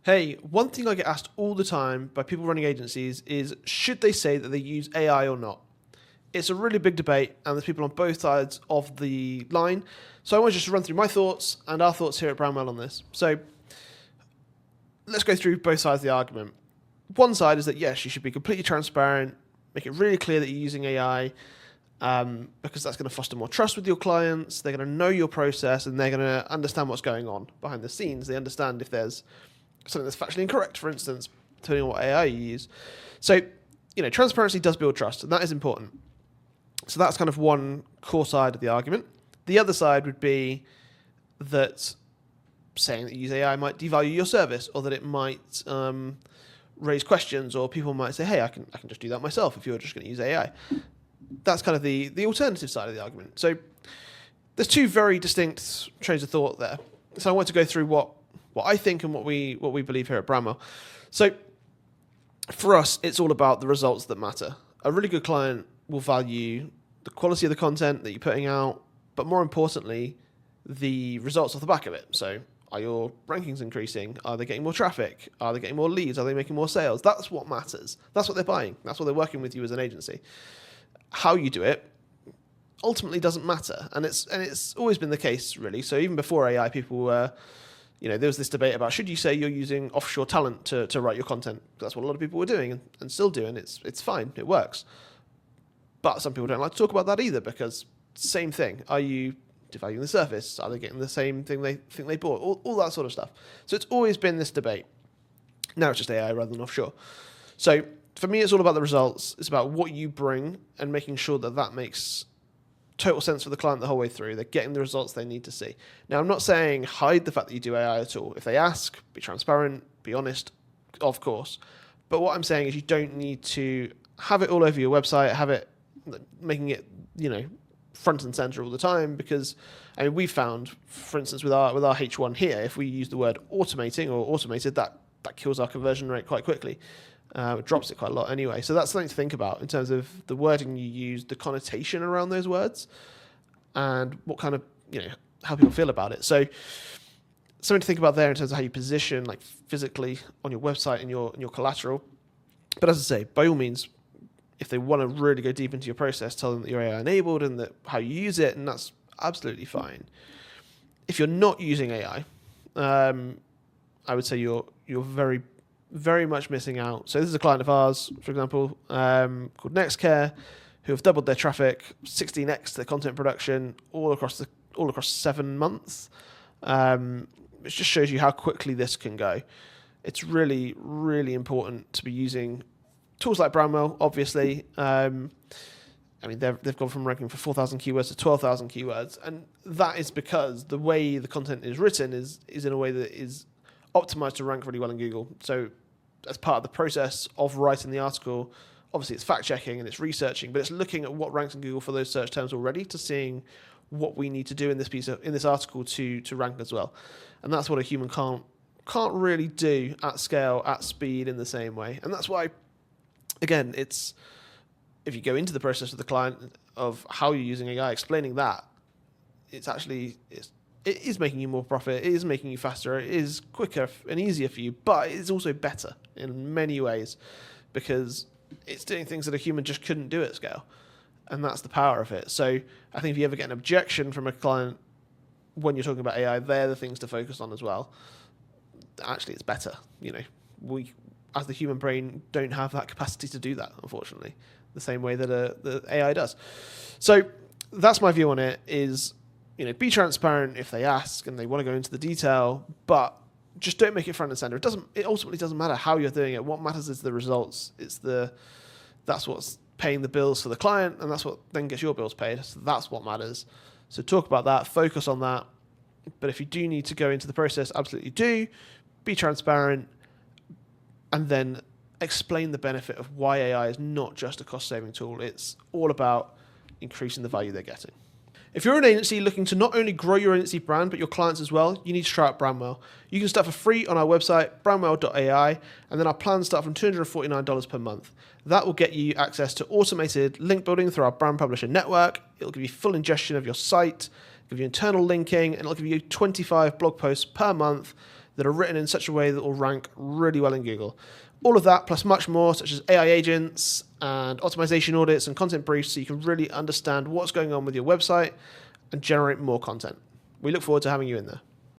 Hey, one thing I get asked all the time by people running agencies is should they say that they use AI or not? It's a really big debate, and there's people on both sides of the line. So I want to just run through my thoughts and our thoughts here at BrandWell on this. So let's go through both sides of the argument. One side is that yes, you should be completely transparent, make it really clear that you're using AI, because that's going to foster more trust with your clients. They're going to know your process, and they're going to understand what's going on behind the scenes. They understand if there's something that's factually incorrect, for instance, depending on what AI you use. So, transparency does build trust, and that is important. So that's kind of one core side of the argument. The other side would be that saying that you use AI might devalue your service, or that it might raise questions, or people might say, hey, I can just do that myself if you're just going to use AI. That's kind of the alternative side of the argument. So there's two very distinct trains of thought there. So I want to go through what I think and what we believe here at Bramwell. So for us, it's all about the results that matter. A really good client will value the quality of the content that you're putting out, but more importantly, the results off the back of it. So are your rankings increasing? Are they getting more traffic? Are they getting more leads? Are they making more sales? That's what matters. That's what they're buying. That's what they're working with you as an agency. How you do it ultimately doesn't matter. And it's always been the case, really. So even before AI, people were, there was this debate about should you say you're using offshore talent to write your content? That's what a lot of people were doing and still do, and it's fine. It works. But some people don't like to talk about that either, because same thing. Are you devaluing the service? Are they getting the same thing they think they bought? All that sort of stuff. So it's always been this debate. Now it's just AI rather than offshore. So for me, it's all about the results. It's about what you bring and making sure that makes total sense for the client the whole way through. They're getting the results they need to see. Now, I'm not saying hide the fact that you do AI at all. If they ask, be transparent, be honest, of course. But what I'm saying is you don't need to have it all over your website, have it making it, front and center all the time, because we found, for instance, with our H1 here, if we use the word automating or automated, that kills our conversion rate quite quickly. It drops it quite a lot anyway. So that's something to think about in terms of the wording you use, the connotation around those words, and what kind of, how people feel about it. So something to think about there in terms of how you position, like physically on your website and your collateral. But as I say, by all means, if they want to really go deep into your process, tell them that you're AI enabled and that how you use it, and that's absolutely fine. If you're not using AI, I would say you're very, very much missing out. So this is a client of ours, for example, called NextCare, who have doubled their traffic, 16x their content production, all across 7 months. It just shows you how quickly this can go. It's really, really important to be using tools like Bramwell, obviously. They've gone from ranking for 4,000 keywords to 12,000 keywords, and that is because the way the content is written is in a way that is optimized to rank really well in Google. So as part of the process of writing the article, obviously it's fact checking and it's researching, but it's looking at what ranks in Google for those search terms already to seeing what we need to do in this article to rank as well. And that's what a human can't really do at scale, at speed, in the same way. And that's why, again, it's if you go into the process with the client of how you're using AI, explaining that, it is making you more profit, it is making you faster, it is quicker and easier for you, but it's also better in many ways because it's doing things that a human just couldn't do at scale. And that's the power of it. So I think if you ever get an objection from a client when you're talking about AI, they're the things to focus on as well. Actually, it's better. We, as the human brain, don't have that capacity to do that, unfortunately, the same way that the AI does. So that's my view on it is, be transparent if they ask and they want to go into the detail, but just don't make it front and center. It ultimately doesn't matter how you're doing it. What matters is the results. That's what's paying the bills for the client, and that's what then gets your bills paid. So that's what matters. So talk about that, focus on that. But if you do need to go into the process, absolutely do. Be transparent, and then explain the benefit of why AI is not just a cost-saving tool. It's all about increasing the value they're getting. If you're an agency looking to not only grow your agency brand, but your clients as well, you need to try out BrandWell. You can start for free on our website, brandwell.ai, and then our plans start from $249 per month. That will get you access to automated link building through our brand publisher network. It'll give you full ingestion of your site, give you internal linking, and it'll give you 25 blog posts per month that are written in such a way that will rank really well in Google. All of that, plus much more, such as AI agents and optimization audits and content briefs, so you can really understand what's going on with your website and generate more content. We look forward to having you in there.